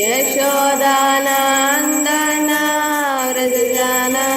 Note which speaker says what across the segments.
Speaker 1: यशोदानन्दन व्रजजनरञ्जना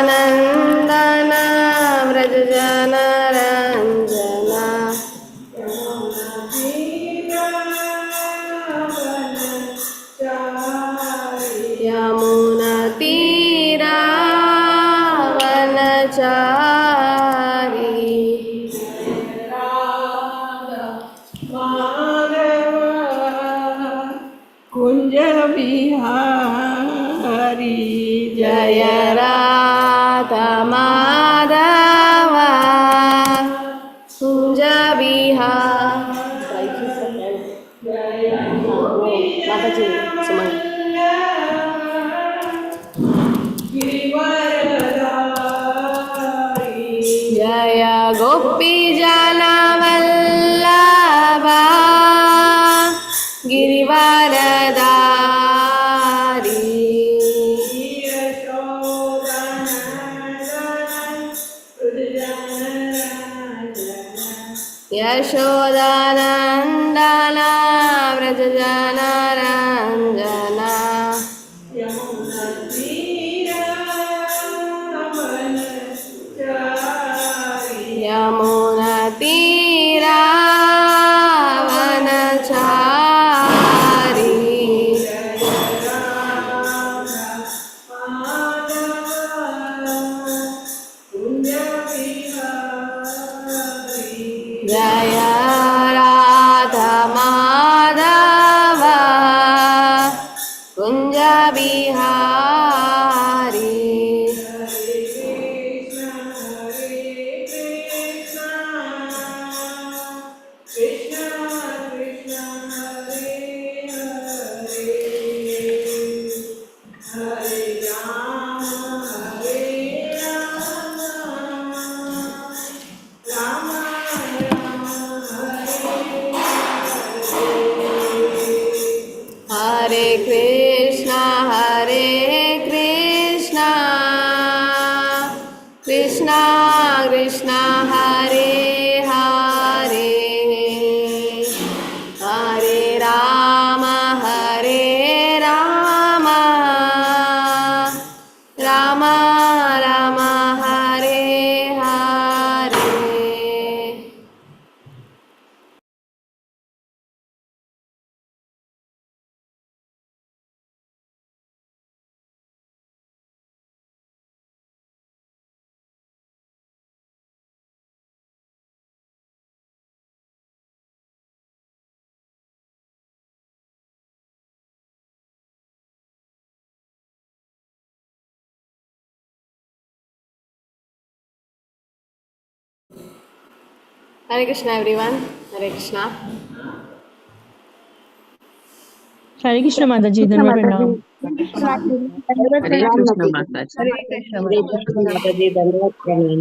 Speaker 1: यशोदानन्दन व्रजजनरञ्जना यमुनतीरावनचारी
Speaker 2: कुंज बिहारी
Speaker 1: जय राधा माधव कुंज बिहारी माताजी सुमन जय गोपी जनवल्लभा गिरिवरदारी यशोदानन्दन व्रजजनरञ्जना यमुनतीरावनचारी जय राधा माधव कुंज बिहारी हरे कृष्णा कृष्णा कृष्णा हरे हरे हरे राम राम राम हरे हरे हरे कृष्णा एवरीवन हरे कृष्णा
Speaker 3: हरे कृष्ण माता जी धन्यवाद प्रणाम।
Speaker 4: हरे कृष्ण माता जी।
Speaker 5: हरे कृष्ण माता जी धन्यवाद प्रणाम।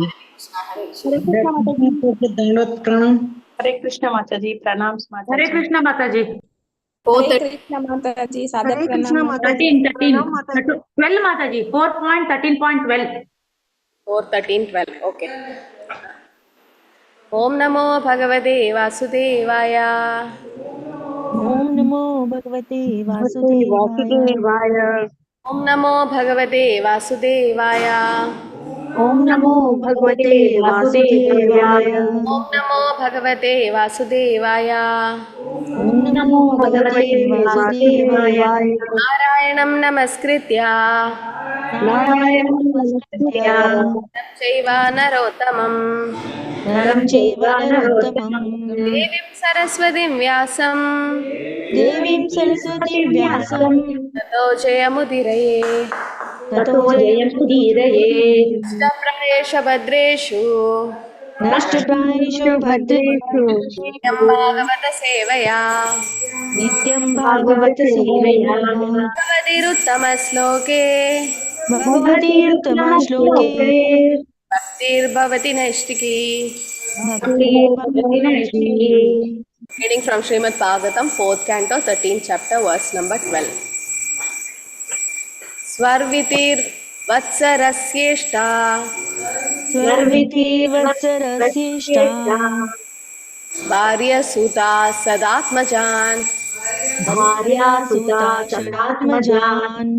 Speaker 5: धन्यवाद प्रणाम।
Speaker 2: हरे कृष्ण माता जी प्रणाम माता
Speaker 4: हरे
Speaker 2: जी।
Speaker 4: कृष्ण माता जी।
Speaker 6: हरे कृष्ण माता जी सादर प्रणाम माता जी।
Speaker 4: 12 माता जी 4.13.12
Speaker 1: 4:13:12 ओके ओम नमो भगवते वासुदेवाय
Speaker 3: ओम नमो भगवते वासुदेवाय।
Speaker 5: वासुदेवाय।
Speaker 1: ओम नमो भगवते वासुदेवाय
Speaker 3: ओम नमो भगवते वासुदेवाय।
Speaker 1: ओम नमो भगवते वासुदेवाय।
Speaker 3: ओम नमो भगवते वासुदेवाय।
Speaker 1: नारायणं नमस्कृत्य
Speaker 3: नारायणं नमस्कृत्य
Speaker 1: नरं चैव नरोत्तमं
Speaker 3: नरं चैव नरोत्तमं
Speaker 1: देवीं सरस्वतीं व्यासं
Speaker 3: देवीं सरस्वतीं व्यासं
Speaker 1: ततो जयमुदीरये।
Speaker 3: ततो जयमुदीरये।
Speaker 1: नष्टप्रायेषु भद्रेषु
Speaker 3: नष्टप्रायेषु भद्रेषु
Speaker 1: नित्यं भागवत सेवया
Speaker 3: नित्यं भागवत सेवया
Speaker 1: भगवतीरुत्तमश्लोके
Speaker 3: भगवतीरुत्तमश्लोके
Speaker 1: भक्तिर्भवति नैष्टिकी।
Speaker 3: भक्तिर्भवति नैष्टिकी।
Speaker 1: Reading from Srimad Bhagavatam, 4th canto, 13th chapter, verse number 12. Swarvitir vatsarasyeshta
Speaker 3: स्वर्विति वत्सरस्येष्टा
Speaker 1: Bharya Suta Sadatmajan
Speaker 3: भार्या सुता षडात्मजान्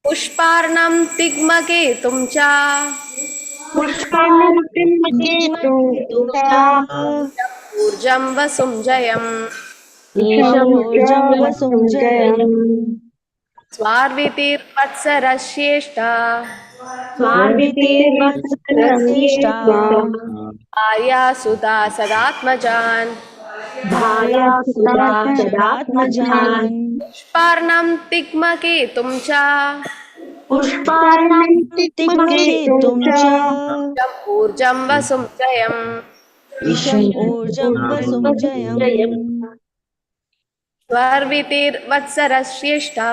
Speaker 1: Pushparnam Tigmaketum cha Urjam Vasumjayam
Speaker 3: ईशमोर्जं वसुञ्जयम्
Speaker 1: Swarvitir vatsarasyeshta
Speaker 3: स्वार्वितिर्वत्सरस्येष्टा
Speaker 1: Bharya Suta Sadatmajan
Speaker 3: भार्या सुता षडात्मजान्
Speaker 1: Pushparnam Tigmaketum cha
Speaker 3: पुष्पार्णन्तिकेतुं च
Speaker 1: Urjam Vasumjayam
Speaker 3: ईशमोर्जं वसुञ्जयम्
Speaker 1: Swarvitir vatsarasyeshta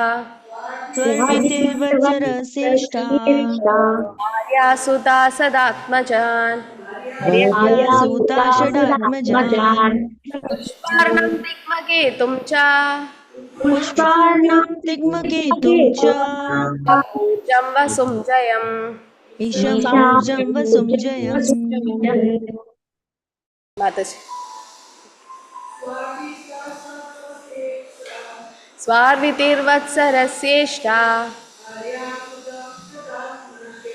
Speaker 3: स्वर्वितिर्वत्सरस्येष्टा
Speaker 1: Bharya Suta Sadatmajan
Speaker 3: भार्या सुता षडात्मजान्
Speaker 1: Pushparnam Tigmaketum cha
Speaker 3: पुष्पार्णं तिग्मकेतुं च
Speaker 1: Urjam Vasumjayam.
Speaker 3: ईशमोर्जं वसुञ्जयम्
Speaker 1: Mataji. Swarvitirvatsarasyeshta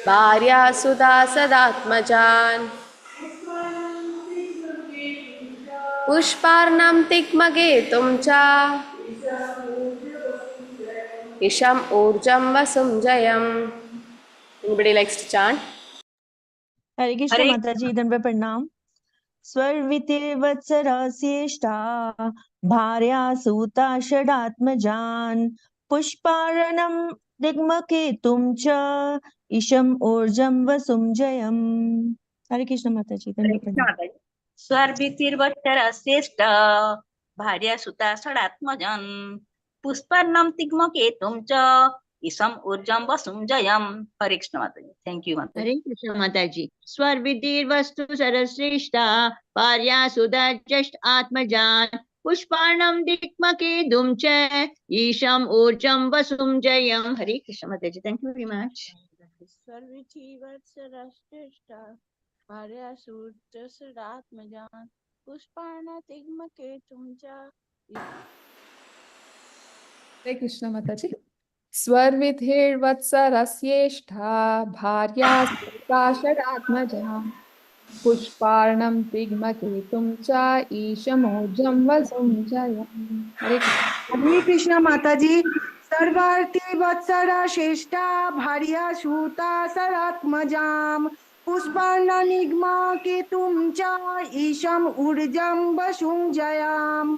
Speaker 1: Bharya Sudha Sadatmajan Pushparnam Tikmaketum cha Isham Urjam Vasumjayam. Anybody likes to chant?
Speaker 3: हरे कृष्ण माता जी दंड प्रणाम। स्वर्वितिर्वत्सरस्येष्टा भार्या सूता षडात्मजान् पुष्पार्णं दिग्मकेतुं च ईशम् ऊर्जं वसुञ्जयम्। हरे कृष्ण माता जी दंड प्रणाम।
Speaker 7: स्वर्भितिर्वत्सरस्येष्ट भार्या सुता षडात्मजन् पुष्पार्णं तिग्मकेतुं च ईशम् ऊर्जं वसुञ्जयम्। हरे कृष्ण माता जी। थैंक यू माता जी।
Speaker 8: हरे कृष्ण माता जी। स्वर्वितिर्वस्तु सरश्रेष्ठा भार्या सुधा जष्ट आत्मजान पुष्पार्णम दिक्मकेतुं च ईशम ऊर्जम वसुञ्जयम्। हरे कृष्ण माता ji. Thank you very much.
Speaker 6: सर्वश्रेष्ठा भार्या सुतसदात्मजान् पुष्पाणतिग्मकेतुं च।
Speaker 9: हरे कृष्ण माता जी। स्वर्विधिर्वत्सरस्येष्ठा भार्या सुता षडात्मजान् पुष्पार्णं तिग्मकेतुं च ईशमोर्जं वसुञ्जयम्। हरे
Speaker 10: कृष्ण माता जी। सर्वार्थी वत्सरा श्रेष्ठा भार्या सूता सरात्मजाम पुष्पार्णनिग्मा केतुं च ईशम ऊर्जं वसुञ्जयाम।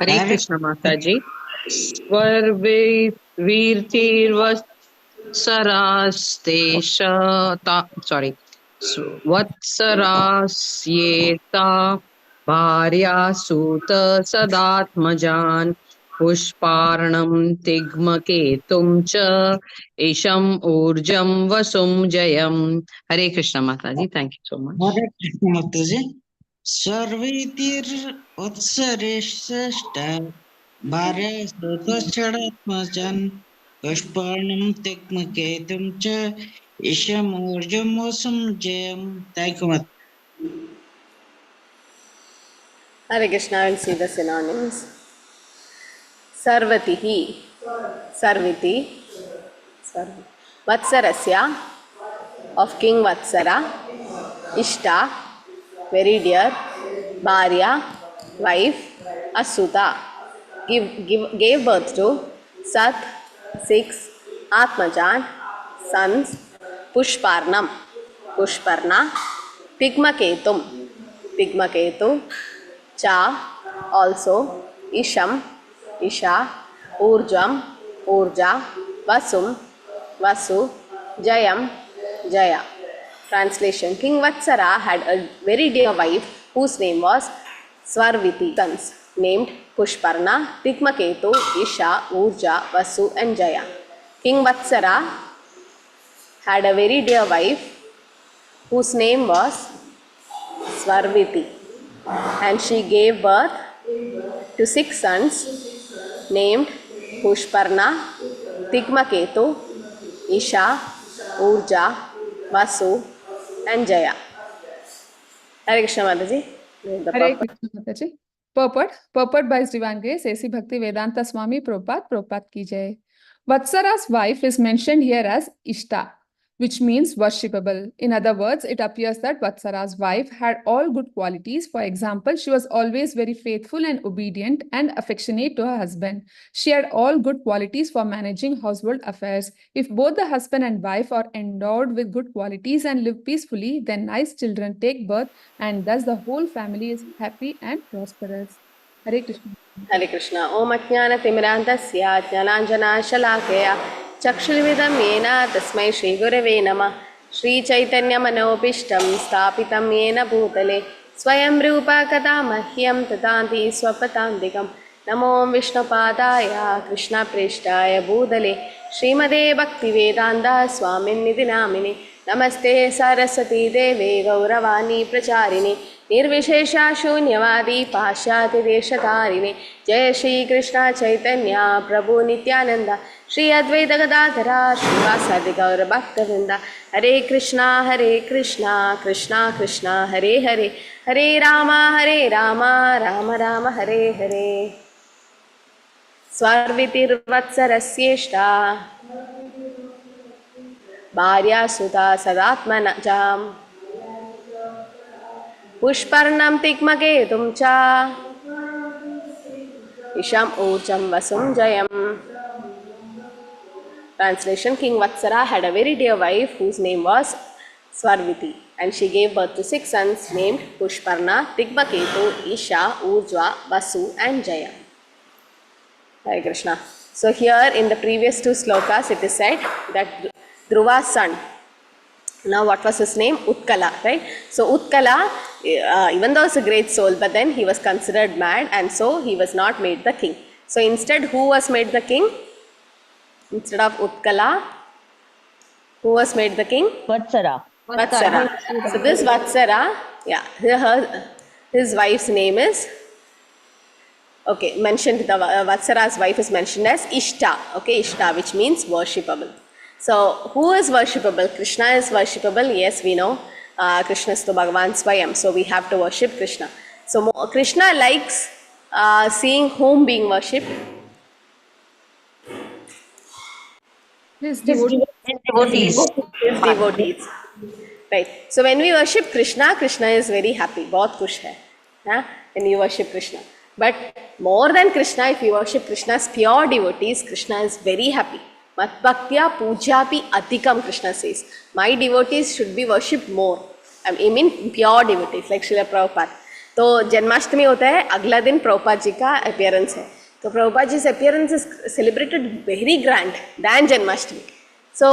Speaker 4: हरे कृष्ण माता जी। वत्सरास्येता भार्या सूत सदात्मजान् पुष्पार्णं तिग्मकेतुं च ईशम ऊर्जं वसुञ्जयम्। हरे कृष्ण माता ji. Thank you so much.
Speaker 5: Hare Krishna माता जी। सर्वैर्वत्सरेश्रेष्ठ भार्या सुतश्चरात्मजान् पुष्पार्णं तिग्मकेतुं च ईशमूर्जं वसुञ्जयम्। Thank you, Mata.
Speaker 1: Hare Krishna, I will see the synonyms. Sarvatihi, Sarviti, Sarvi. Vatsarasya, of King Vatsara, Ishta, very dear, Bharya, wife, Asuta, gave birth to Sat, 6, Atmajan, sons, Pushparnam, Pushparna, Tigmaketum, Tigmaketu, Cha, also, Isham, Isha, Urjam, Urja, Vasum, Vasu, Jayam, Jaya. Translation. King Vatsara had a very dear wife whose name was Svarviti. Sons named Pushparna, Tigmaketu, Isha, Urja, Vasu and Jaya. King Vatsara had a very dear wife whose name was Svarviti, and she gave birth to 6 sons named Pushparna, Tigmaketu, Isha, Urja, Vasu and Jaya. Hare Krishna Mataji.
Speaker 9: Hare Krishna Mataji. Purport by His Divine Grace, A.C. Bhakti Vedanta Swami Prabhupada ki jai. Vatsara's wife is mentioned here as Ishta, which means worshipable. In other words, it appears that Vatsara's wife had all good qualities. For example, she was always very faithful and obedient and affectionate to her husband. She had all good qualities for managing household affairs. If both the husband and wife are endowed with good qualities and live peacefully, then nice children take birth, and thus the whole family is happy and prosperous. Hare Krishna.
Speaker 1: Hare Krishna. Om Ajnana Timirandasya Jnananjana Shalakaya Chakshulvidam Yena Tasmai Shri Gurave Namah Shri Chaitanya Manobishtam Stapitam Yena Bhutale Swayam Rupa Kada Mahyam Tatanti Swapatandikam Namo Vishnupadaya Krishna Preshtaya Bhutale Srimade Bhakti Vedanta Swamin Nidhi Namini Namaste Saraswati Deve Gauravani Pracharini Nirvishesha Shunyavadi Pashyati Deshatarini Jai Shri Krishna Chaitanya Prabhu Nityananda Shri Advaita Gadadhara Srivasadi Gaura Bhaktavinda Hare Krishna Krishna Krishna Hare Hare Hare Rama Rama Rama Hare Hare Svarvitir Vatsarasyeshta Bharya Sudha Sadatmanajam Pushparnam Tigmaketum cha Isham Urjam Vasum Jayam. Translation. King Vatsara had a very dear wife whose name was Svarviti, and she gave birth to 6 sons named Pushparna, Tigmaketu, Isha, Urjva, Vasu and Jaya. Hare Krishna. So here in the previous 2 slokas it is said that Dhruva's son, now what was his name? Utkala, right? So Utkala, even though he was a great soul, but then he was considered mad, and so he was not made the king. So instead, who was made the king? Instead of Utkala, who was made the king?
Speaker 8: Vatsara.
Speaker 1: Vatsara. So this Vatsara, his wife's name is, okay, mentioned, the Vatsara's wife is mentioned as Ishta, okay, Ishta, which means worshipable. So, who is worshipable? Krishna is worshipable, yes, we know. Krishna is to Bhagavan Swayam, so we have to worship Krishna. So, Krishna likes seeing whom being worshipped?
Speaker 9: His devotees.
Speaker 1: His devotees. Right. So, when we worship Krishna, Krishna is very happy. Bahut khush hai. When you worship Krishna. But more than Krishna, if you worship Krishna's pure devotees, Krishna is very happy. Mat bhaktya pujapi adhikam, Krishna says. My devotees should be worshipped more. I mean pure devotees, like Srila Prabhupada. तो जन्माष्टमी होता है, अगला दिन प्रभुपाद जी का appearance है. तो प्रभुपाद जी से appearance is celebrated very grand than Janmashtami. So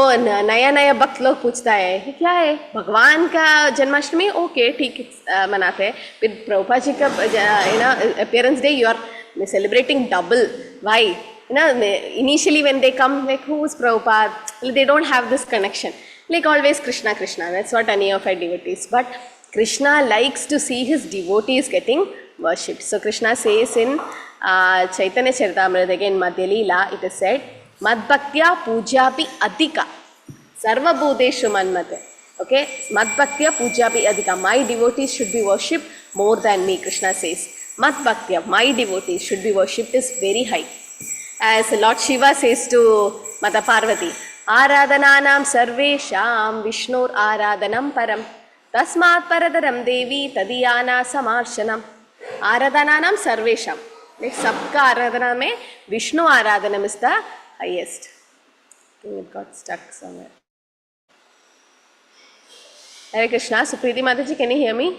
Speaker 1: नया नया भक्त लोग पूछता है कि क्या है भगवान का जन्माष्टमी, ओके ठीक मनाते हैं, फिर प्रभुपाद जी का appearance day you are celebrating double. Why? Initially when they come, like, who is Prabhupada? They don't have this connection. Like always Krishna, Krishna. That's what any of our devotees. But Krishna likes to see his devotees getting worshipped. So Krishna says in Chaitanya Charitamrita, again Madhya Leela, it is said, Mad Bhaktya Pujapi Adhika Sarva Bhuteshu Manmate. Okay, Mad Bhaktya Pujapi Adhika. My devotees should be worshipped more than me, Krishna says. Mad Bhaktya, my devotees should be worshipped is very high. As Lord Shiva says to Mata Parvati, आराधनानां सर्वेषां विष्णोर आराधनं परम तस्मात् परतरं देवी तदीयाना समार्चनम आराधनानां सर्वेषां like सबका आराधना में Vishnu आराधनम is the highest. I think it got stuck somewhere. Hare Krishna. Supriti Mataji, can you hear me?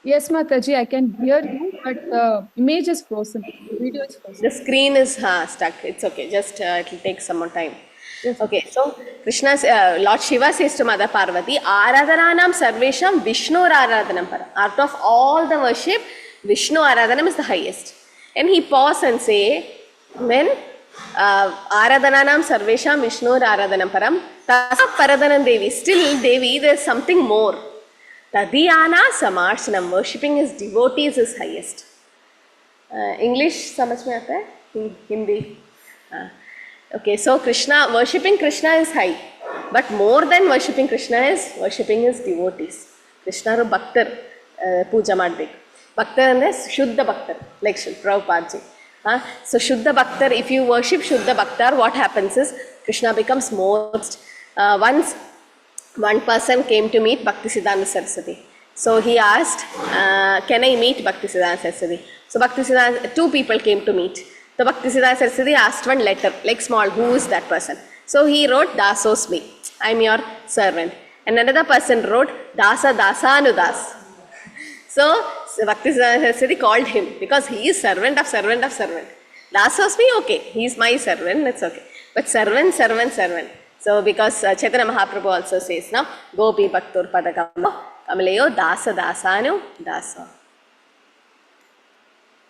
Speaker 9: Yes, Mataji, I can hear you, but the image is frozen. The video is frozen.
Speaker 1: The screen is stuck. It's okay. Just it will take some more time.
Speaker 9: Yes.
Speaker 1: Okay, so Krishna, Lord Shiva says to Mother Parvati, Aradhananam Sarvesham Vishnu Aradhanam Para. Out of all the worship, Vishnu Aradhanam is the highest. And he pause and say, when Aradhananam Sarvesham Vishnu Aradhanam Param, Tasa Paradhanam Devi, still Devi, there is something more. Tadiyana Samarsanam, worshipping his devotees is highest. English समझ में आता है? Hindi? Okay, so Krishna, worshipping Krishna is high, but more than worshipping Krishna is worshipping his devotees. Krishna ru Bhaktar puja ಮಾಡಬೇಕು. Bhaktar ಅಂದ್ರೆ ಶುದ್ಧ ಭಕ್ತರ್, like Prabhupada ji. So Shuddha Bhaktar, if you worship Shuddha Bhaktar, what happens is Krishna becomes most. Once one person came to meet Bhaktisiddhanta Saraswati. So he asked, can I meet Bhaktisiddhanta Saraswati? So Bhaktisiddhanta, two people came to meet. So Bhaktisiddhanta Saraswati asked one letter, like small, who is that person? So he wrote, Dasosmi, I am your servant. And another person wrote, Dasa Dasanudas. So Bhaktisiddhanta Saraswati called him because he is servant of servant of servant. Dasosmi, okay, he is my servant, that's okay. But servant, servant, servant. So because Chaitanya Mahaprabhu also says now, Gopi Bhaktur Padakamo Kamalayo Dasa Dasanu Dasa.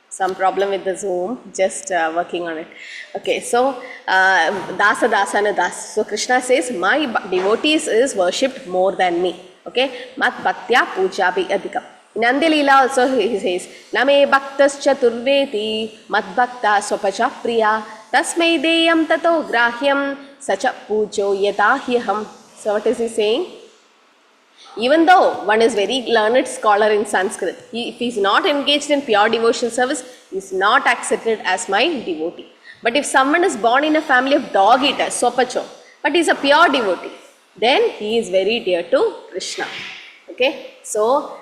Speaker 1: Some problem with the Zoom, just working on it. Okay, so Dasa Dasana Das. So Krishna says, my devotees is worshipped more than me. Okay, Mat Bhaktya Puja Bhi Adhikam. In Nandi Leela also he says, Name Bhaktas Chaturveti Mat Bhakta Swapacha Priya Tasmai Deyam Tato Grahyam Sacha Pujo Yadahyaham. So what is he saying? Even though one is very learned scholar in Sanskrit, if he is not engaged in pure devotional service, he is not accepted as my devotee. But if someone is born in a family of dog eaters, Swapacho, but he is a pure devotee, then he is very dear to Krishna. Okay, so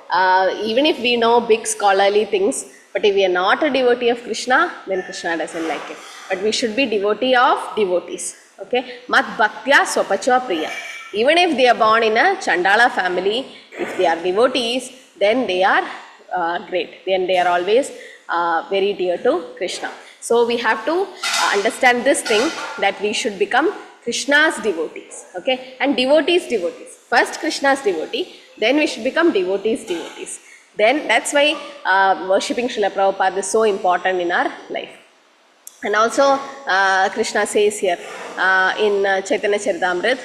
Speaker 1: even if we know big scholarly things, but if we are not a devotee of Krishna, then Krishna doesn't like it. But we should be devotee of devotees. Okay, Mat Bhaktya Swapacha Priya. Even if they are born in a Chandala family, if they are devotees, then they are great. Then they are always very dear to Krishna. So we have to understand this thing that we should become Krishna's devotees. Okay, and devotees. First Krishna's devotee, then we should become devotees. Then that's why worshipping Srila Prabhupada is so important in our life. And also Krishna says here in Chaitanya Charitamrita,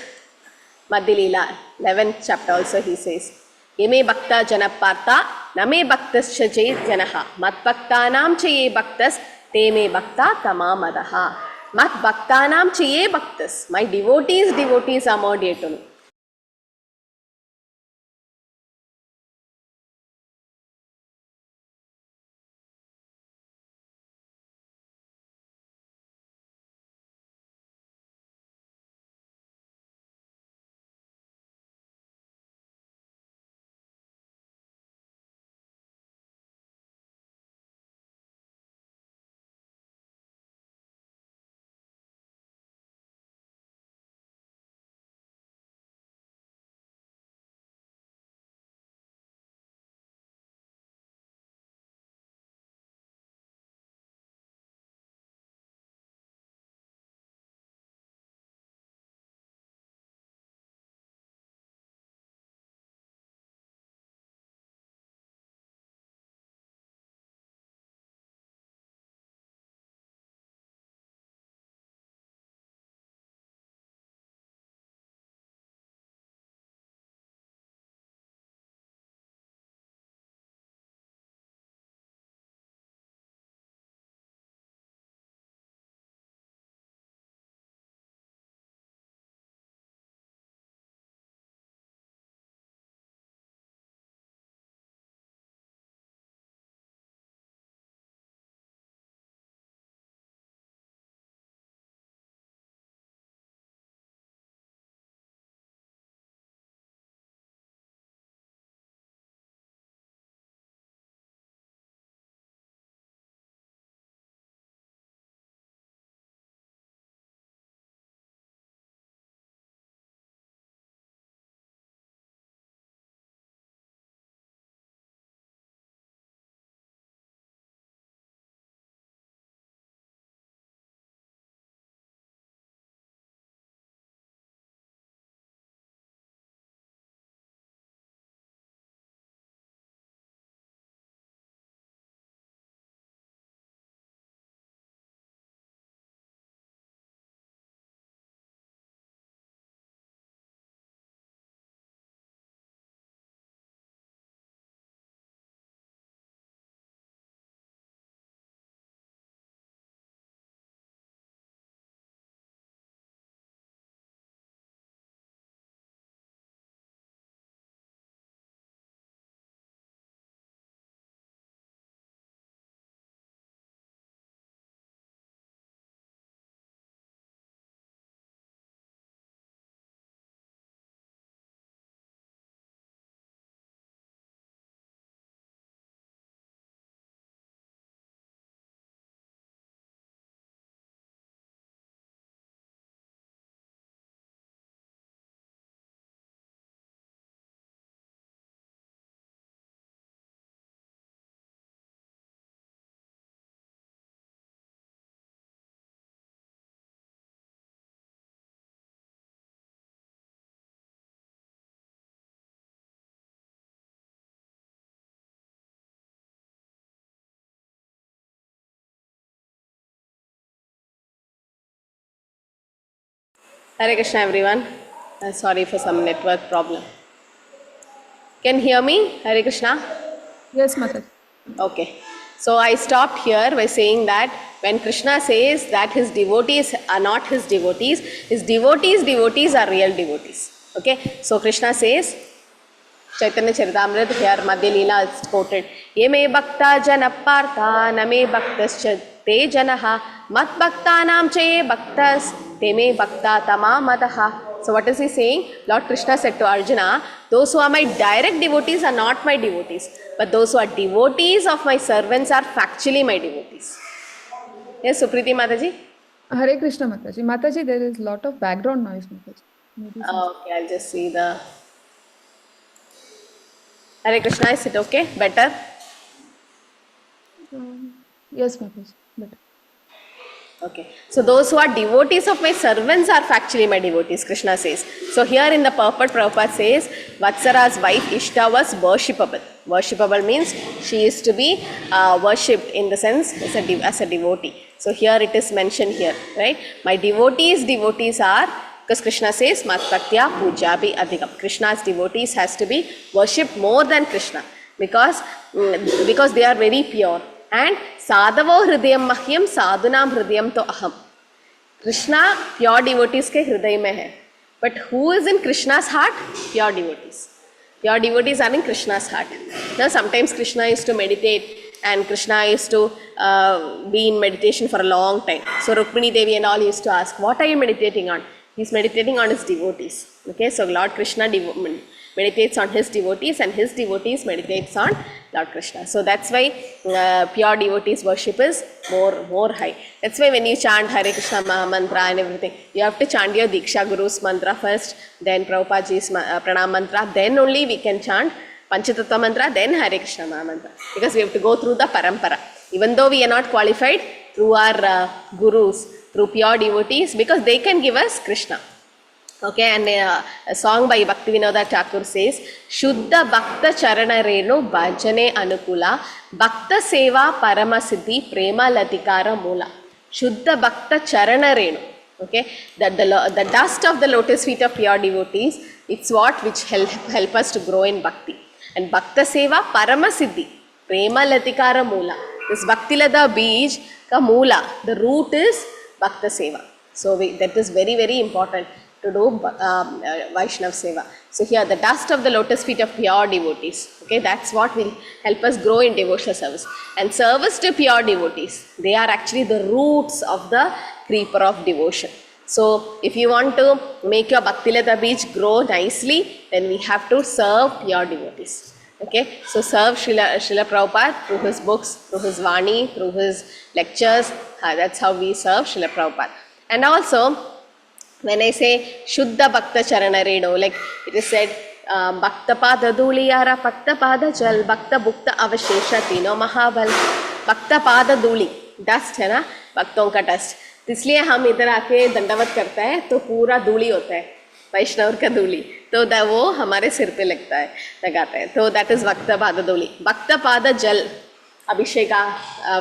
Speaker 1: Madhya Leela, 11th chapter also he says, Yeme Bhakta Janapartha, Name Bhaktascha Jai Janaha, Mat Bhaktanam Chaye Bhaktas, Te Me Bhakta Tamamadaha. Mat Bhaktanam Chaye Bhaktas, my devotees are more dear to me. Hare Krishna everyone. Sorry for some network problem. Can you hear me? Hare Krishna.
Speaker 9: Yes, Mataji.
Speaker 1: Okay. So I stopped here by saying that when Krishna says that his devotees are not his devotees are real devotees. Okay. So Krishna says, Chaitanya Charitamrita here, Madhya Leela is quoted, Ye me bhakta jana partha, na me bhaktascha te janaha, mat bhakta nam cha ye bhaktas, te me bhakta tamamadaha. So what is he saying? Lord Krishna said to Arjuna, those who are my direct devotees are not my devotees, but those who are devotees of my servants are factually my devotees. Yes, Supriti Mataji?
Speaker 9: Hare Krishna, Mataji. Mataji, there is lot of background noise, Mataji. Maybe
Speaker 1: Okay, I'll just see the... Hare Krishna, is it okay? Better?
Speaker 9: yes, Mataji. Better.
Speaker 1: Okay. So those who are devotees of my servants are factually my devotees, Krishna says. So here in the purport, Prabhupada says, Vatsara's wife Ishta was worshipable. Worshipable means she is to be worshipped in the sense as a devotee. So here it is mentioned here, right? My devotees are, because Krishna says, Matpaktya Pujabi Adhikam. Krishna's devotees has to be worshipped more than Krishna because they are very pure. And Sadhavo Hridayam Mahyam Sadhunam Hridayam to Aham. Krishna pure devotees ke Hriday mein hai. But who is in Krishna's heart? Pure devotees. Pure devotees are in Krishna's heart. Now sometimes Krishna used to meditate and Krishna used to be in meditation for a long time. So Rukmini Devi and all used to ask, what are you meditating on? He's meditating on his devotees. Okay, so Lord Krishna meditates on his devotees and his devotees meditates on Lord Krishna. So that's why pure devotees worship is more high. That's why when you chant Hare Krishna Maha Mantra and everything, you have to chant your Diksha Guru's mantra first, then Prabhupadaji's Pranam mantra, then only we can chant Panchatattva mantra, then Hare Krishna Maha Mantra. Because we have to go through the parampara. Even though we are not qualified through our gurus, through pure devotees, because they can give us Krishna. Okay, and a song by Bhaktivinoda Thakur says, Shuddha Bhakta Charana Renu Bhajane Anukula Bhakta Seva Parama Siddhi Prema Latikara Mula. Shuddha Bhakta Charana Renu. Okay, that the dust of the lotus feet of pure devotees, it's what which help us to grow in bhakti. And Bhakta Seva Parama Siddhi Prema Latikara Mula. This Bhakti Lada Bij ka Mula, the root is Bhakta Seva. So that is very, very important to do Vaishnav Seva. So here the dust of the lotus feet of pure devotees. Okay, that's what will help us grow in devotional service. And service to pure devotees, they are actually the roots of the creeper of devotion. So if you want to make your Bhakti Lata Bij grow nicely, then we have to serve pure devotees. Okay, so serve Srila Prabhupada through his books, through his Vani, through his lectures. That's how we serve Srila Prabhupada. And also, when I say Shuddha Bhakta Charana Renu, like it is said, Bhakta Pada Dhuliyara Bhakta Pada Jal Bhakta Bhukta Avashesha Tino Mahabal. Bhakta Pada Dhuli, dust है ना, भक्तों का dust. इसलिए हम इधर आके दंडवत करते हैं तो पूरा धूली होता है, वैष्णव का धूली, तो वो हमारे सिर पे लगता है, लगाते हैं. तो that is Bhakta Pada Dhuli. Bhakta Pada Jal, Abhisheka,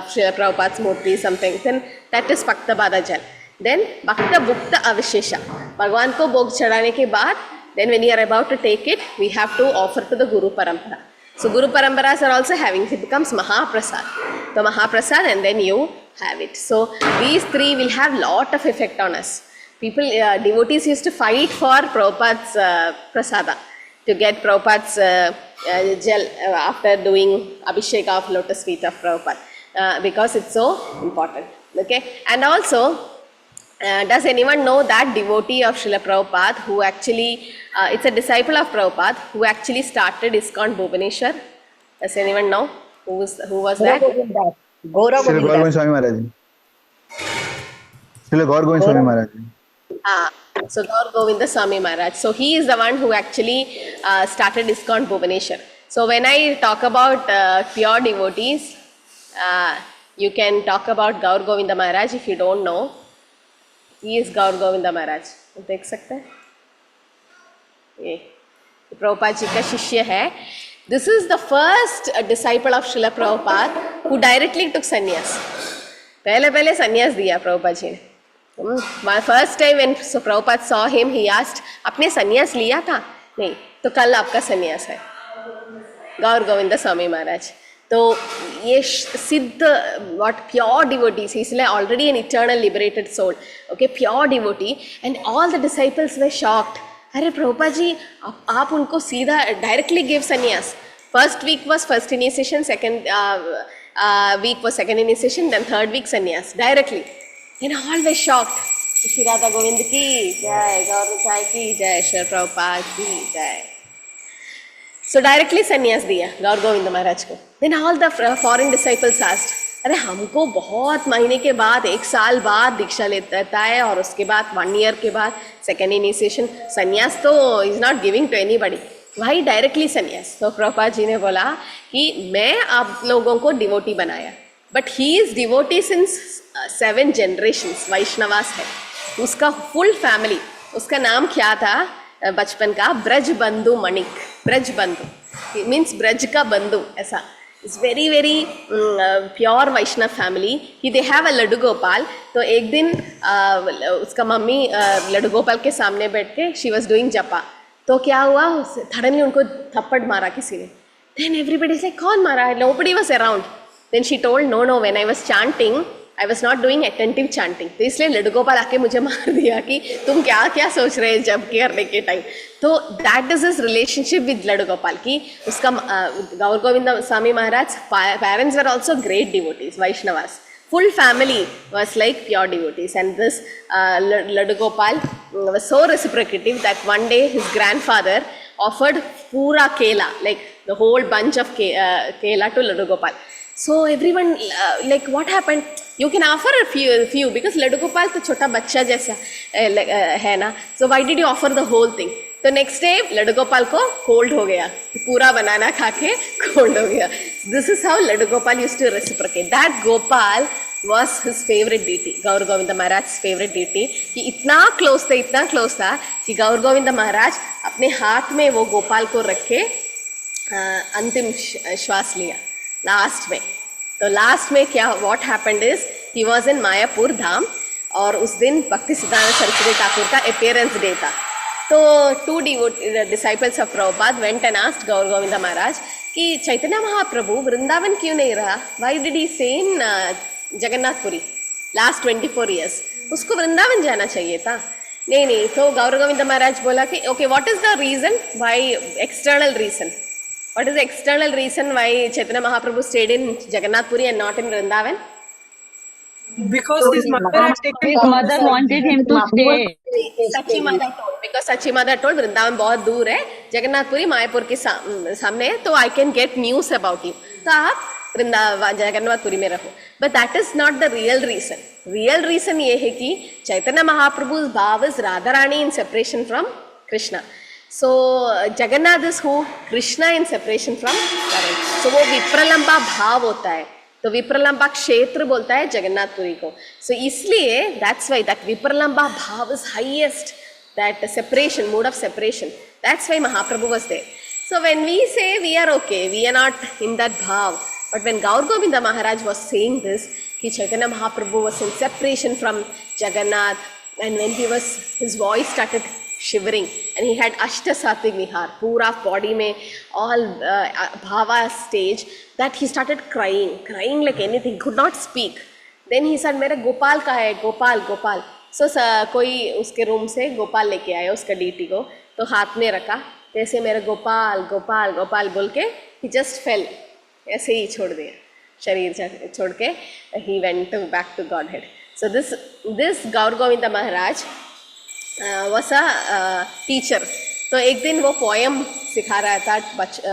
Speaker 1: Srila Prabhupada's Murti, something, then that is Bhakta Pada Jal. Then Bhakta Bhukta Avishesha. Bhagwan ko bhog chadane ke baad, then when you are about to take it, we have to offer to the Guru Parampara. So Guru Paramparas are also having, it becomes Mahaprasad. The Mahaprasad and then you have it. So these three will have lot of effect on us. People, devotees used to fight for Prabhupada's prasada, to get Prabhupada's gel after doing Abhisheka of lotus feet of Prabhupada, because it's so important. Okay, and also, does anyone know that devotee of Srila Prabhupada who actually, it's a disciple of Prabhupada who actually started ISKCON Bhubaneswar? Does anyone know who was that?
Speaker 11: Gaura Govind Swami Maharaj. Srila Gaura Govind Swami Maharaj.
Speaker 1: So Gaura Govinda Swami Maharaj. So he is the one who actually started ISKCON Bhubaneswar. So when I talk about pure devotees, you can talk about Gaura Govinda Maharaj if you don't know. He is Gaura Govinda Maharaj. देख सकते हैं ये प्रभुपाद जी का शिष्य है. This is the first disciple of Srila Prabhupada who directly took sannyas. पहले sannyas दिया प्रभुपाद जी ने. My first time when so Prabhupada saw him, he asked, आपने संन्यास लिया था? नहीं, तो कल आपका संन्यास है. गौर गोविंद स्वामी महाराज. तो ये सिद्ध what pure devotees, he's like already an eternal liberated soul, okay, pure devotee, and all the disciples were shocked. अरे प्रभुपाद जी आप उनको सीधा directly give sannyas. First week was first initiation, second week was second initiation, then third week sannyas directly. And all were shocked. Shri Radha Govind की जय, गौर निताई की जय, श्री प्रभुपाद की जय. So directly sannyas दिया गौर गोविंद महाराज को. Then all the foreign disciples asked, अरे हमको बहुत महीने के बाद, एक साल बाद दीक्षा लेता है और उसके बाद 1 year के बाद second initiation, संन्यास तो is not giving to anybody. Why directly संन्यास? तो प्रभुपाद जी ने बोला कि मैं आप लोगों को डिवोटी बनाया, but he is devotee since 7 generations, Vaishnavas है. उसका फुल फैमिली, उसका नाम क्या था बचपन का? ब्रज बंधु मणिक. ब्रज बंधु मीन्स ब्रज का बंधु, ऐसा. It's very very pure Vaishnava family. कि they have a Laddu Gopal. तो एक दिन उसका मम्मी लड्डू गोपाल के सामने बैठ के शी वॉज डूइंग जपा. तो क्या हुआ, सडनली उनको थप्पड़ मारा किसी ने. देन एवरीबडी लाइक कौन मारा है? Nobody was around. Then she told no no when I was chanting I was not doing attentive chanting. तो इसलिए लड्डू गोपाल आके मुझे मार दिया कि तुम क्या क्या सोच रहे हैं जब करने के टाइम. तो that is his relationship with Laddu Gopal. की उसका Gaur Govind Swami Maharaj parents were also great devotees, Vaishnavas. Full family was like pure devotees, and this Laddu Gopal was so reciprocative that one day his grandfather offered pura kela, like the whole bunch of kela to Laddu Gopal. So everyone like, what happened? You can offer a few because Laddu Gopal तो छोटा बच्चा जैसा है ना. So why did you offer the whole thing? तो next day Laddu Gopal को cold हो गया, पूरा बनाना खा के कोल्ड हो गया. This is how Laddu Gopal used to reciprocate. That Gopal was his favorite deity, Gaur Govind Maharaj favorite deity. कि इतना क्लोज था कि गौर गोविंद महाराज अपने हाथ में वो गोपाल को रख के अंतिम श्वास लिया लास्ट में. तो लास्ट में क्या what happened is he was in Mayapur Dham, और उस दिन भक्ति सिद्धांत सरस्वती ठाकुर का अपीयरेंस डे था. तो 2 disciples of Prabhupada went and asked गौर गोविंद महाराज कि चैतन्य महाप्रभु वृंदावन क्यों नहीं रहा? Why did he stay in Jagannathpuri last 24 years? उसको वृंदावन जाना चाहिए था. नहीं. तो गौर गोविंद महाराज बोला कि okay, what is the reason? Why external reason? What is the external reason why Chaitanya Mahaprabhu stayed in Jagannathpuri and not in Vrindavan?
Speaker 2: Because his mother had taken
Speaker 8: His mother wanted him to stay.
Speaker 1: Sachi mother told, because Sachi mother told Vrindavan बहुत दूर है, जगन्नाथपुरी मायापुर के सामने है, तो I can get news about you, तो आप वृंदावन जगन्नाथपुरी में रहो. But that is not the real reason. Real reason ये है कि Chaitanya Mahaprabhu bhav is Radha Rani in separation from Krishna. So Jagannath is who? Krishna in separation from Radha. So वो विप्रलंबा भाव होता है, तो विप्रलंबा क्षेत्र बोलता है जगन्नाथपुरी को. सो इसलिए that's why that vipralambha bhav is highest, that separation, mode of separation, that's why Mahaprabhu was there. So when we say we are okay, we are not in that bhav. But when Gaur Govind Maharaj was saying this कि Chaitanya Mahaprabhu was in separation from Jagannath, and when he was, his voice started shivering and he had ashta sattvic vihar, pura body mein all bhava stage, that he started crying like anything, could not speak. Then he said मेरा गोपाल का है, Gopal. So कोई उसके room से गोपाल लेके आया उसका DT को, तो हाथ में रखा, जैसे मेरा गोपाल बोल के he just fell, ऐसे ही छोड़ दिया शरीर छोड़ के. He went back to Godhead. So this Gaur Govinda Maharaj was a teacher. तो एक दिन वो पोएम सिखा रहा था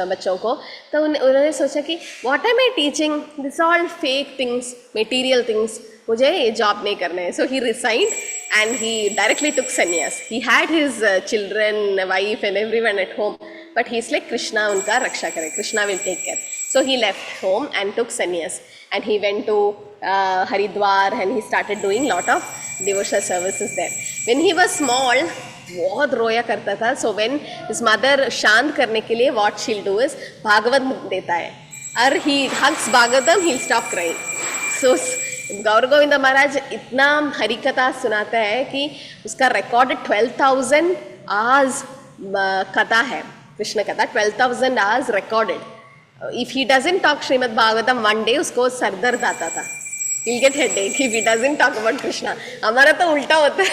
Speaker 1: बच्चों को, तो उन्होंने सोचा कि what am I teaching, this all fake things, material things, मुझे ये जॉब नहीं करना है. So he resigned and he directly took sannyas. He had his children, wife and everyone at home, but he is like Krishna उनका रक्षा करे, Krishna will take care. So he left home and took sannyas, and he went to Haridwar, and he started doing lot of devotional services there. When he was small, बहुत रोया करता था. So when his mother शांत करने के लिए what she'll do is Bhagavat देता है, और he hugs Bhagavatam, he'll stop crying. So गौर गोविंद महाराज इतना हरि कथा सुनाते हैं कि उसका रिकॉर्ड 12,000 आवर्स कथा है, कृष्ण कथा 12,000 hours recorded. If he doesn't talk Shrimad Bhagavatam one day उसको सर दर्द आता था, he'll get headache if he doesn't talk about Krishna. हमारा तो उल्टा होता है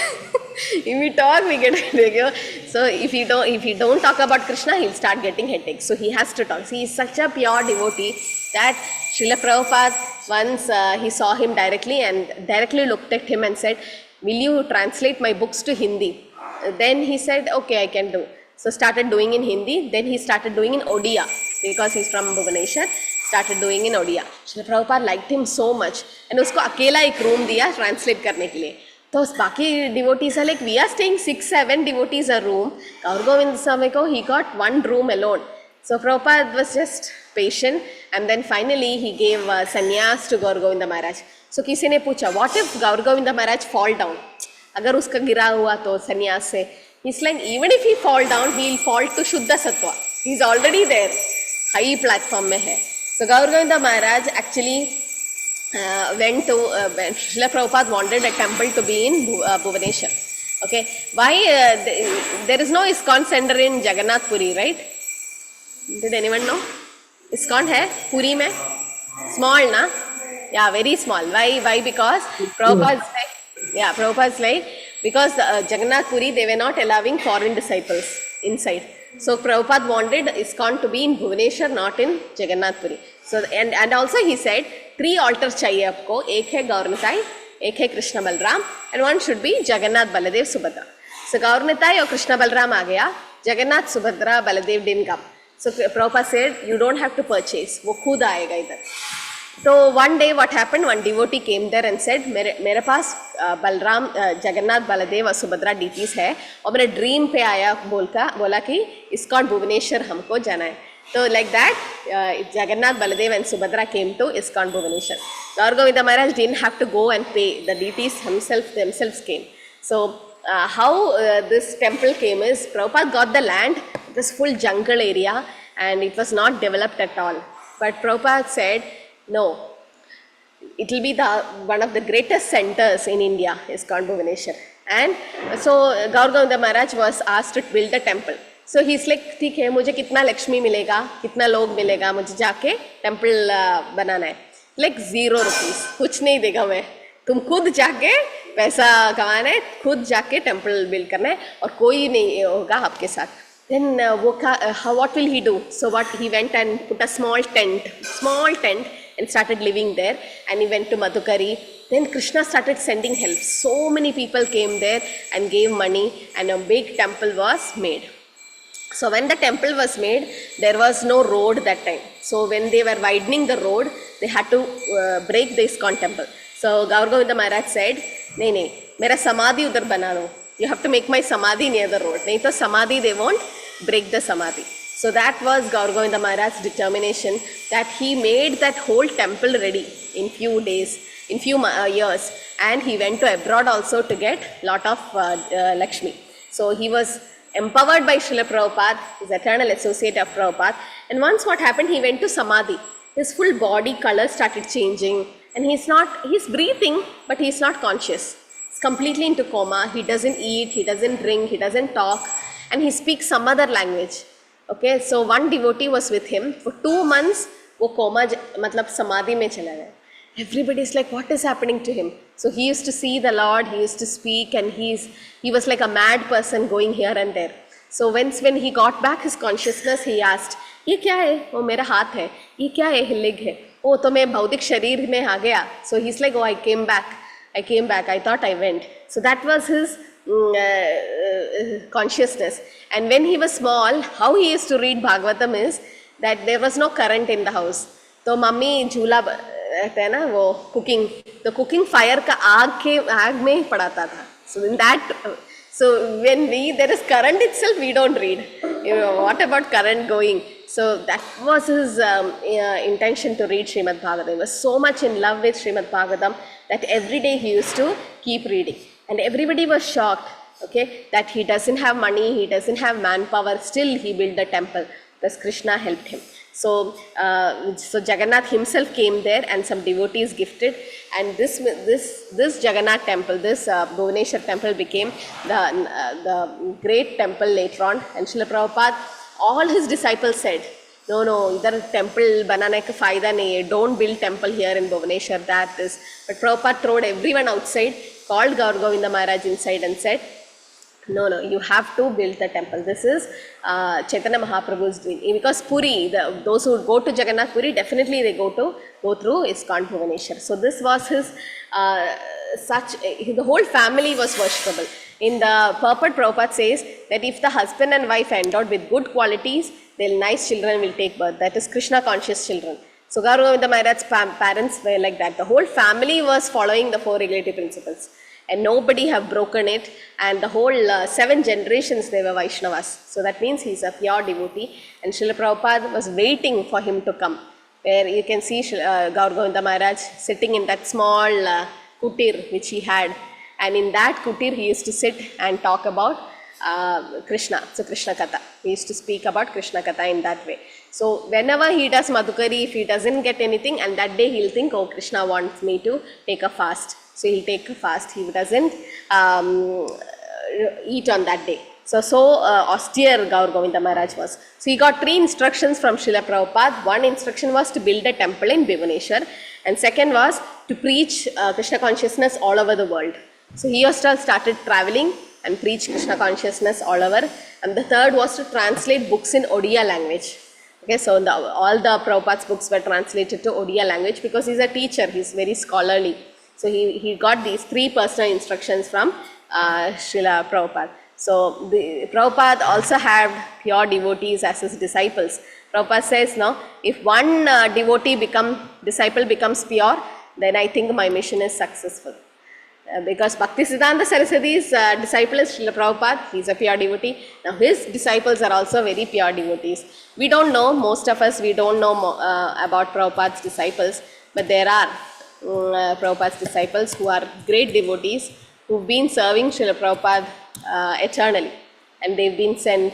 Speaker 1: if we talk we get headache. So if he don't talk about Krishna he'll start getting headache. So he has to talk. He is such a pure devotee that Srila Prabhupada once he saw him directly and directly looked at him and said, will you translate my books to Hindi? Then he said, okay, I can do. So started doing in Hindi. Then he started doing in Odia because he's from Bhubaneswar. Started doing in Odia. Srila Prabhupada liked him so much and उसको अकेला एक room दिया translate करने के लिए। तो उस बाकी devotees like we are staying 6-7 devotees a room, Gaur Govind Swami को he got one room alone. So Prabhupada was just patient and then finally he gave sannyas to Gaur Govinda Maharaj. So किसी ने पूछा what if Gaur Govinda Maharaj fall down? अगर उसका गिरा हुआ तो संन्यास से, he's like even if he fall down he'll fall to Shuddha Sattva. He's already there, high platform में है. So Gaur Govinda Maharaj actually went to Srila Prabhupada wanted a temple to be in Bhubaneswar. Okay, why there is no ISKCON center in Jagannath Puri, right? Did anyone know? ISKCON है पुरी में, small ना, yeah, very small. Why? Because Prabhupada's like because Jagannath Puri they were not allowing foreign disciples inside. So Prabhupada wanted ISKCON to be in Bhubaneswar, not in Jagannath Puri. So and also he said 3 altars चाहिए आपको, एक है गौर निताई, एक है Krishna Balram and one should be Jagannath Baldev Subhadra. So गौर निताई और कृष्ण बलराम आ गया, Jagannath Subhadra Baldev didn't come. So Prabhupada said you don't have to purchase, वो खुद आएगा इधर. तो one day what happened, one devotee came there and said मेरे पास बलराम जगन्नाथ बलदेव और सुभद्रा डीटीज है और मेरे ड्रीम पे आया बोला कि ISKCON भुवनेश्वर हमको जाना है. तो like that Jagannath Baladev and Subhadra came to ISKCON Bhubaneswar. Gaur Govinda Maharaj didn't have to go and pay, the deities themselves came. So how this temple came is Prabhupada got the land, this full jungle area and it was not developed at all. But Prabhupada said no, it will be one of the greatest centers in India, ISKCON Bhubaneswar. And so Gaur Govinda Maharaj was asked to build the temple. So he's like, ठीक है, मुझे कितना लक्ष्मी मिलेगा, कितना लोग मिलेगा, मुझे जाके टेम्पल बनाना है. Like 0 rupees, कुछ नहीं देगा मैं, तुम खुद जाके पैसा कमाना है, खुद जाके टेम्पल बिल्ड करना है और कोई नहीं होगा आपके साथ. Then what will he do? So what he went and put a small tent and started living there and he went to Madhukari. Then Krishna started sending help. So many people came there and gave money and a big temple was made. So when the temple was made, there was no road that time. So when they were widening the road, they had to break the ISKCON temple. So Gaur Govinda Maharaj said, नहीं, मेरा समाधि उधर बना दो. You have to make my samadhi near the road. नहीं तो समाधि they won't break the samadhi. So that was Gaur Govinda Maharaj's determination that he made that whole temple ready in few days, in few years. And he went to abroad also to get lot of Lakshmi. So he was empowered by Srila Prabhupada, his eternal associate of Prabhupada. And once what happened, he went to Samadhi. His full body color started changing and he's breathing, but he's not conscious. He's completely into coma. He doesn't eat, he doesn't drink, he doesn't talk, and he speaks some other language. Okay, so one devotee was with him. For 2 months, वो coma, मतलब समाधि में चला गया. Everybody is like, what is happening to him? So he used to see the Lord, he used to speak, and he was like a mad person going here and there. So when he got back his consciousness, he asked, ये क्या है? वो मेरा हाथ है. ये क्या है? leg है. ओ तो मैं भौतिक शरीर में आ गया. So he's like, oh, I came back. I thought I went. So that was his consciousness. And when he was small, how he used to read Bhagavatam is that there was no current in the house. तो mummy झूला है ना वो cooking, तो cooking fire का आग में ही पड़ाता था. So in that, so when there is current itself, we don't read. What about current going? So that was his intention to read Srimad Bhagavatam. He was so much in love with Srimad Bhagavatam that every day he used to keep reading. And everybody was shocked, okay, that he doesn't have money, he doesn't have manpower, still he built the temple because Krishna helped him. So Jagannath himself came there, and some devotees gifted, and this Jagannath temple, this Bhubaneswar temple became the great temple later on. And Srila Prabhupada, all his disciples said, no, idhar temple banane ka fayda nahi hai, don't build temple here in Bhubaneswar, that is. But Prabhupada throwed everyone outside, called Gaur Govinda Maharaj inside and said, no, you have to build the temple. This is Chaitanya Mahaprabhu's dream. Because Puri, those who go to Jagannath Puri, definitely they go through ISKCON Bhubaneswar. So this was his, the whole family was worshipable. In the purport, Prabhupada says that if the husband and wife are endowed with good qualities, then nice children will take birth. That is Krishna conscious children. So Gaur Govinda Maharaj's parents were like that. The whole family was following the four regulative principles, and nobody have broken it, and the whole 7 generations they were Vaishnavas. So that means he's a pure devotee, and Srila Prabhupada was waiting for him to come. Where you can see Gaur Govinda Maharaj sitting in that small kutir which he had, and in that kutir he used to sit and talk about Krishna. So Krishna Katha. He used to speak about Krishna Katha in that way. So whenever he does Madhukari, if he doesn't get anything, and that day he'll think, oh, Krishna wants me to take a fast. So he'll take a fast. He doesn't eat on that day. So austere Gaur Govinda Maharaj was. So he got 3 instructions from Srila Prabhupada. One instruction was to build a temple in Bhubaneswar, and second was to preach Krishna consciousness all over the world. So he also started traveling and preach Krishna consciousness all over. And the third was to translate books in Odia language. Okay, so all the Prabhupada's books were translated to Odia language because he's a teacher, he's very scholarly. So he got these 3 personal instructions from Srila Prabhupada. So the Prabhupada also had pure devotees as his disciples. Prabhupada says, no, if one disciple becomes pure, then I think my mission is successful. Because Bhaktisiddhanta Saraswati's disciple is Srila Prabhupada, he is a pure devotee. Now his disciples are also very pure devotees. We don't know, most of us, we don't know about Prabhupada's disciples, but there are Prabhupada's disciples who are great devotees, who've been serving Srila Prabhupada eternally, and they've been sent.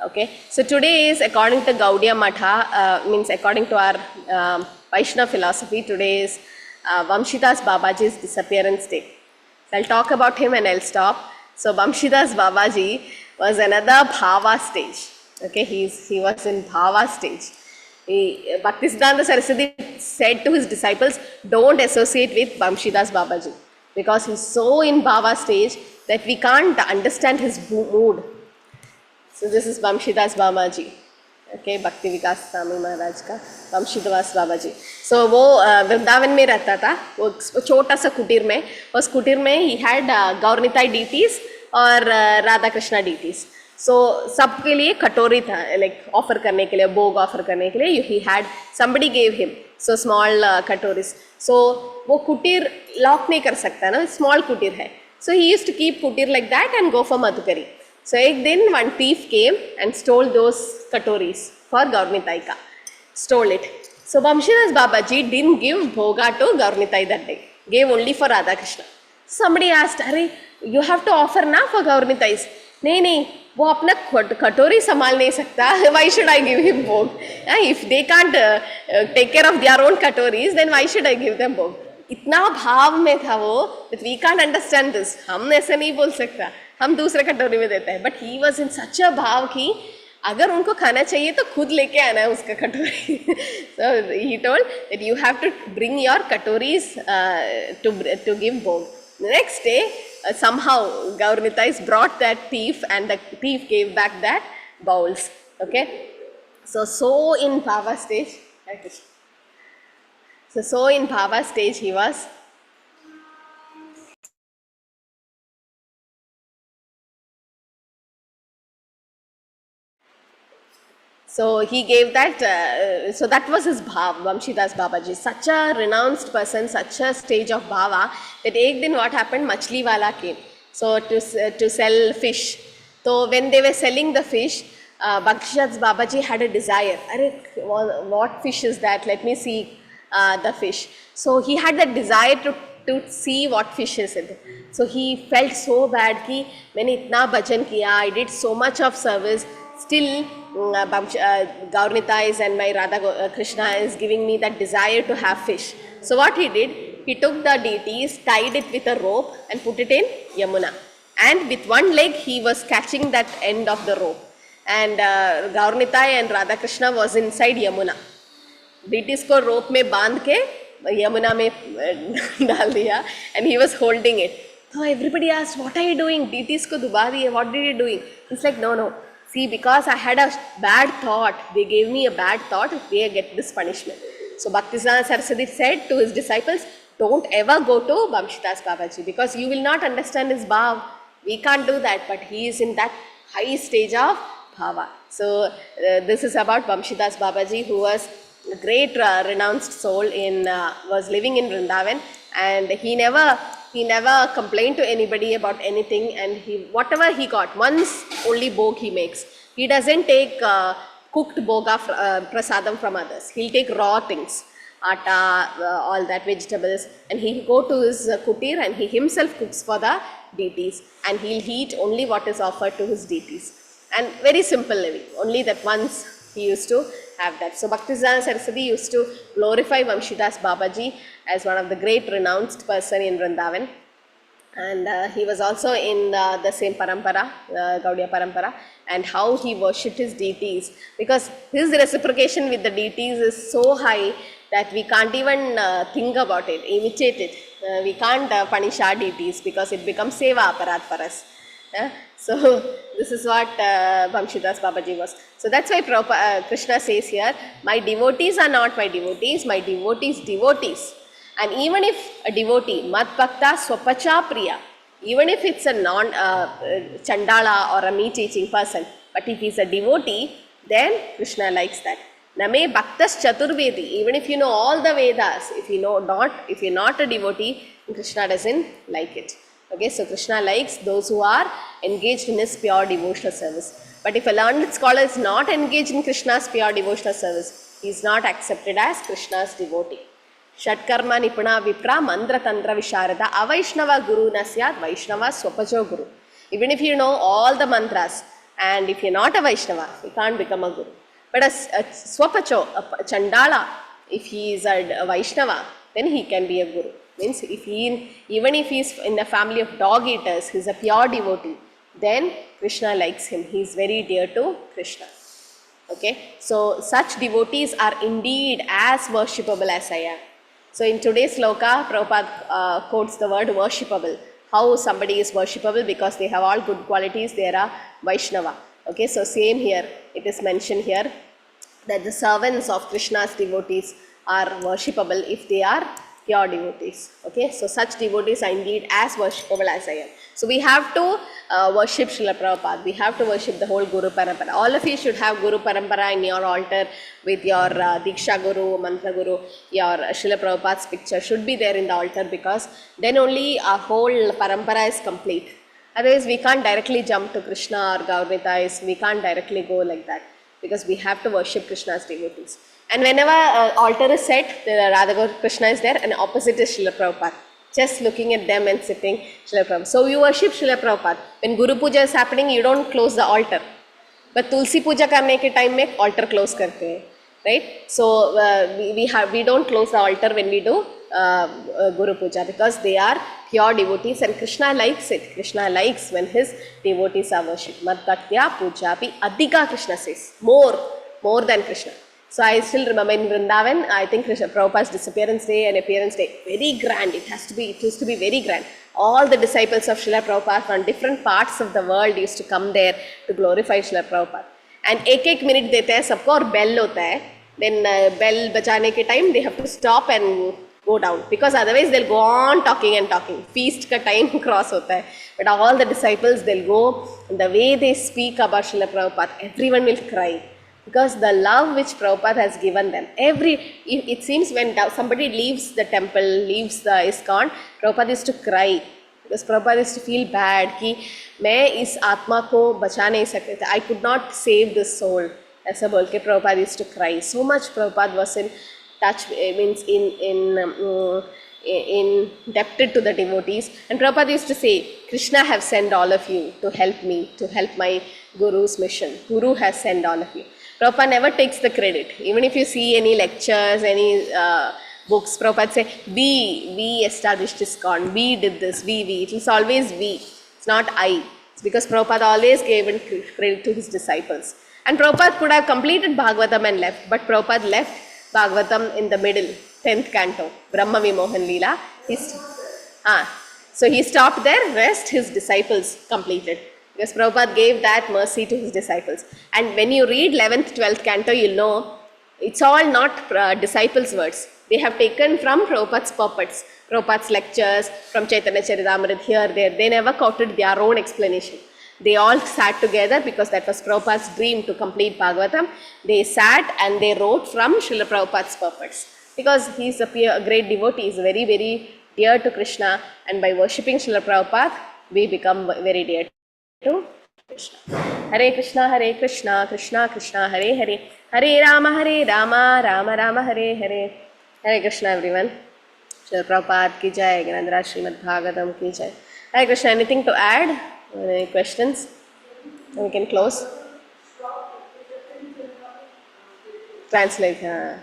Speaker 1: Okay, so today is, according to Gaudiya Matha, means according to our Vaishnava philosophy, today is Vamshidas Babaji's disappearance day. So I'll talk about him and I'll stop. So Vamshidas Babaji was another Bhava stage. Okay, he was in Bhava stage. Bhaktisiddhanta Saraswati said to his disciples, don't associate with Vamshidas Babaji, because he's so in Bhava stage that we can't understand his mood. So this is Vamshidas Babaji. Okay, Bhakti Vikas Swami Maharaj का वंशीदास बाबा जी. So वो वृंदावन में रहता था, वो छोटा सा कुटीर में. उस कुटीर में he had गौरनिताई deities और राधा कृष्णा deities. So सबके लिए कटोरी था, like offer करने के लिए, भोग offer करने के लिए he had, somebody gave him so small कटोरीज. So वो कुटीर lock नहीं कर सकता ना, small कुटीर है. So he used to keep kutir like that and go for Madhukari. So एक दिन one thief came and stole those katoris for Gaurnitai ka. Stole it. So Vamshidas Babaji didn't give bhoga to Gaurnitai that day. Gave only for Radha Krishna. Somebody asked, Arey, you have to offer na for Gaurnitais. नहीं, वो अपना कटोरी संभाल नहीं सकता. Why should I give him bhog? If they can't take care of their own katoris, then why should I give them bhog? इतना भाव में था वो, that we can't understand this. हम ऐसे नहीं बोल सकता, हम दूसरे कटोरी में देते हैं. But he was in such a भाव कि अगर उनको खाना चाहिए तो खुद लेके आना है उसका कटोरी. So he told that you have to bring your katoris to give bhog. The next day, somehow Gaurnitais brought that thief and the thief gave back that bowls. Okay, so in Bhava stage, so in Bhava stage he was. So he gave that, so that was his bhav, Vamshidas Babaji. Such a renounced person, such a stage of bhava, that ek din what happened, machli wala came. So to sell fish. So when they were selling the fish, Vamshidas Babaji had a desire. What fish is that? Let me see the fish. So he had that desire to see what fish is it. So he felt so bad कि मैंने इतना भजन किया, I did so much of service. still Gaurnita is and my Krishna is giving me that desire to have fish. So what he did, he took the deities, tied it with a rope and put it in Yamuna. And with one leg he was catching that end of the rope. And Gaurnitai and Radha Krishna was inside Yamuna. Deities को rope में बांध के यमुना में डाल दिया and he was holding it. So everybody asked, what are you doing? Deities को डुबा दिए, what did you doing? He's like, no. See, because I had a bad thought, they gave me a bad thought, they get this punishment. So Bhaktisiddhanta Saraswati said to his disciples, don't ever go to Vamshidas Babaji because you will not understand his bhav. We can't do that, but he is in that high stage of bhava. So this is about Vamshidas Babaji, who was a great renounced soul was living in Vrindavan, and he never complained to anybody about anything, and whatever he got, once only bhog he makes. He doesn't take cooked bhoga prasadam from others. He'll take raw things, atta, all that vegetables, and he'll go to his kutir and he himself cooks for the deities, and he'll eat only what is offered to his deities. And very simple living, only that once he used to have that. So Bhaktisiddhanta Saraswati used to glorify Vamshidas Babaji as one of the great renounced person in Vrindavan. And he was also in the same parampara, Gaudiya parampara, and how he worshipped his deities, because his reciprocation with the deities is so high that we can't even think about it, imitate it. We can't punish our deities because it becomes seva aparat for us. So this is what Vamshidas Babaji was. So that's why Krishna says here, my devotees are not my devotees, my devotees devotees. And even if a devotee, Mad Bhakta Swapacha Priya, even if it's a Chandala or a meat-eating person, but if he's a devotee, then Krishna likes that. Name Bhaktas Chaturvedi, even if you know all the Vedas, if you're not a devotee, Krishna doesn't like it. Okay, so Krishna likes those who are engaged in his pure devotional service. But if a learned scholar is not engaged in Krishna's pure devotional service, he is not accepted as Krishna's devotee. Shatkarma Nipuna Vipra Mandra Tantra Visharada Avaishnava Guru Nasyad Vaishnava Swapacho Guru. Even if you know all the mantras and if you're not a Vaishnava, you can't become a Guru. But a Swapacho, a Chandala, if he is a Vaishnava, then he can be a Guru. Means even if he is in a family of dog eaters, he is a pure devotee, then Krishna likes him. He is very dear to Krishna. Okay, so such devotees are indeed as worshipable as I am. So in today's sloka, Prabhupada quotes the word worshipable. How somebody is worshipable? Because they have all good qualities, they are a Vaishnava. Okay, so same here, it is mentioned here that the servants of Krishna's devotees are worshipable if they are pure devotees. Okay, so such devotees are indeed as worshipable as I am. So we have to worship Srila Prabhupada. We have to worship the whole Guru Parampara. All of you should have Guru Parampara in your altar with your Diksha Guru, Mantra Guru, your Srila Prabhupada's picture should be there in the altar, because then only our whole Parampara is complete. Otherwise we can't directly jump to Krishna or Gaurnitais. We can't directly go like that, because we have to worship Krishna's devotees. And whenever altar is set, Radha Krishna is there and opposite is Srila Prabhupada. Just looking at them and sitting Srila Prabhupada. So you worship Srila Prabhupada. When Guru Puja is happening, you don't close the altar. But Tulsi Puja karne ke time mein altar close karte hain. Right? So we don't close the altar when we do Guru Puja, because they are pure devotees and Krishna likes it. Krishna likes when his devotees are worshipped. Mad Bhaktya Pujapi Adhika, Krishna says. More than Krishna. So I still remember in Vrindavan, I think Krishna Prabhupada's disappearance day and appearance day, very grand. It used to be very grand. All the disciples of Srila Prabhupada from different parts of the world used to come there to glorify Srila Prabhupada. And एक minute देते हैं सबको और bell होता है. Then bell बजाने के time they have to stop and go down, because otherwise they'll go on talking and talking. Feast का time cross होता है. But all the disciples, they'll go, the way they speak about Srila Prabhupada, everyone will cry. Because the love which Prabhupada has given them, it seems when somebody leaves the temple, leaves the ISKCON, Prabhupada used to cry. Because Prabhupada used to feel bad कि मैं इस आत्मा को बचा नहीं सकते थे. I could not save this soul. ऐसा बोल के Prabhupada used to cry. So much Prabhupada was in touch, means indebted to the devotees. And Prabhupada used to say, Krishna have sent all of you to help me, to help my Guru's mission. Guru has sent all of you. Prabhupada never takes the credit. Even if you see any lectures, any books, Prabhupada say, we established ISKCON, we did this, we. It is always we. It's not I. It's because Prabhupada always gave credit to his disciples. And Prabhupada could have completed Bhagavatam and left, but Prabhupada left Bhagavatam in the middle, 10th canto, Brahma Vimohan Leela. So he stopped there, rest his disciples completed. Because Prabhupada gave that mercy to his disciples. And when you read 11th, 12th canto, you'll know it's all not disciples' words. They have taken from Prabhupada's puppets, Prabhupada's lectures, from Chaitanya Charitamrita, here, there. They never quoted their own explanation. They all sat together because that was Prabhupada's dream to complete Bhagavatam. They sat and they wrote from Srila Prabhupada's puppets. Because he is a great devotee, he is very, very dear to Krishna. And by worshipping Srila Prabhupada, we become very dear to Krishna. Hare Krishna, Krishna Krishna, Hare Hare, Hare Rama, Rama Rama, Hare Hare. Hare Krishna, everyone. Srila Prabhupada ki jai, Gyanendra Srimad Bhagavatam ki jai. Hare Krishna, anything to add? Any questions? We can close. Translate. And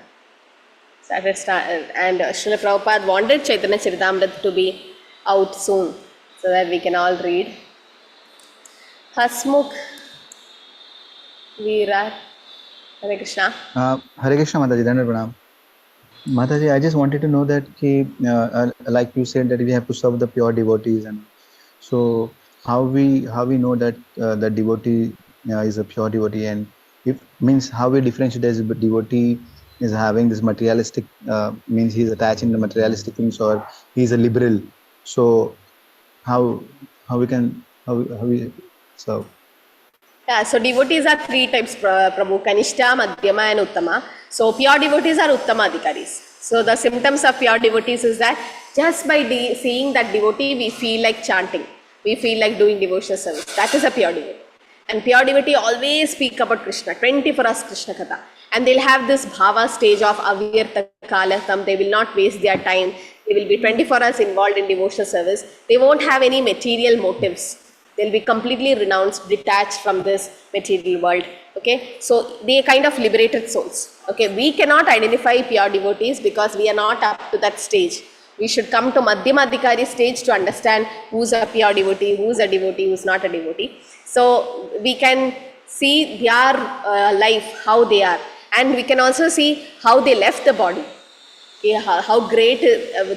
Speaker 1: Srila Prabhupada wanted Chaitanya Charitamrita to be out soon so that we can all read. Hasmukh Virat. Hare Krishna.
Speaker 11: Hare Krishna, Mataji. Dandavat Pranam. Mataji, I just wanted to know that, like you said, that we have to serve the pure devotees, and so how we know that the devotee is a pure devotee, and if means how we differentiate as a devotee is having this materialistic means he's attaching the materialistic things, or he's a liberal. So how we serve?
Speaker 1: Yeah, so devotees are three types, Prabhu: Kanishta, Madhyama and Uttama. So pure devotees are Uttama Adhikaris. So the symptoms of pure devotees is that just by seeing that devotee, we feel like chanting. We feel like doing devotional service. That is a pure devotee. And pure devotee always speak about Krishna, 24 hours Krishna Katha. And they'll have this bhava stage of avyarta kalatam. They will not waste their time. They will be 24 hours involved in devotional service. They won't have any material motives. They'll be completely renounced, detached from this material world. Okay, so they are kind of liberated souls. Okay, we cannot identify pure devotees because we are not up to that stage. We should come to Madhyama Adhikari stage to understand who's a pure devotee, who's a devotee, who's not a devotee. So we can see their life, how they are, and we can also see how they left the body. Okay, how great,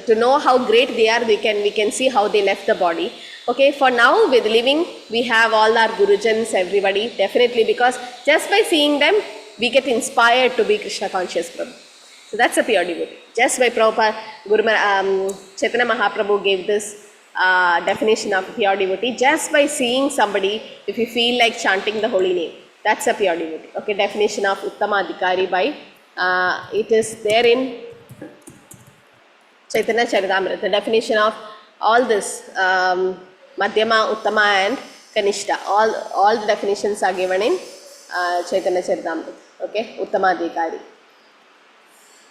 Speaker 1: to know how great they are, we can see how they left the body. Okay, for now with living, we have all our Gurujans, everybody, definitely, because just by seeing them, we get inspired to be Krishna conscious, Prabhu. So that's a pure devotee. Just by Prabhupada, Chaitanya Mahaprabhu gave this definition of pure devotee. Just by seeing somebody, if you feel like chanting the holy name, that's a pure devotee. Okay, definition of Uttama Adhikari by, it is there in Chaitanya Charitamrita. The definition of all this, Madhyama, Uttama and Kanishta, all the definitions are given in Chaitanya Charitamrita. Okay, Uttama Adhikari.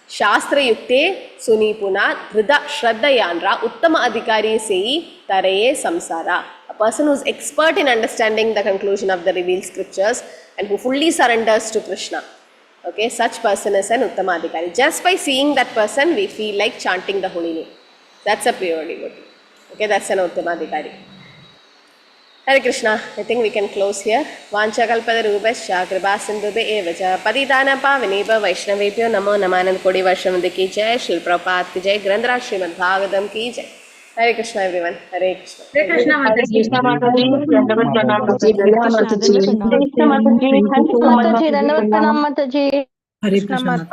Speaker 1: Shastra Yukte Sunipuna Dhrida Shraddhayanra Uttama Adhikari Sei Taraye Samsara. A person who is expert in understanding the conclusion of the revealed scriptures and who fully surrenders to Krishna. Okay, such person is an Uttama Adhikari. Just by seeing that person, we feel like chanting the holy name. That's a pure devotee. Okay, that's an Uttama Adhikari. Hare Krishna. I think we can close here. Vancha kalpada rupasya kripa sindhubhe evacha patitana pavanebha vaishnavebhyo namo namanand kodi varshamade ki jai. Srila Prabhupada ki jai. Granthara Srimad Bhagavatam ki jai. Hare Krishna, everyone. Hare Krishna.
Speaker 8: Hare Krishna Mataji. Dandavat Pranam Mataji.
Speaker 3: Krishna Mataji.
Speaker 6: Mataji, Dandavat Pranam Mataji.
Speaker 2: Hare Krishna.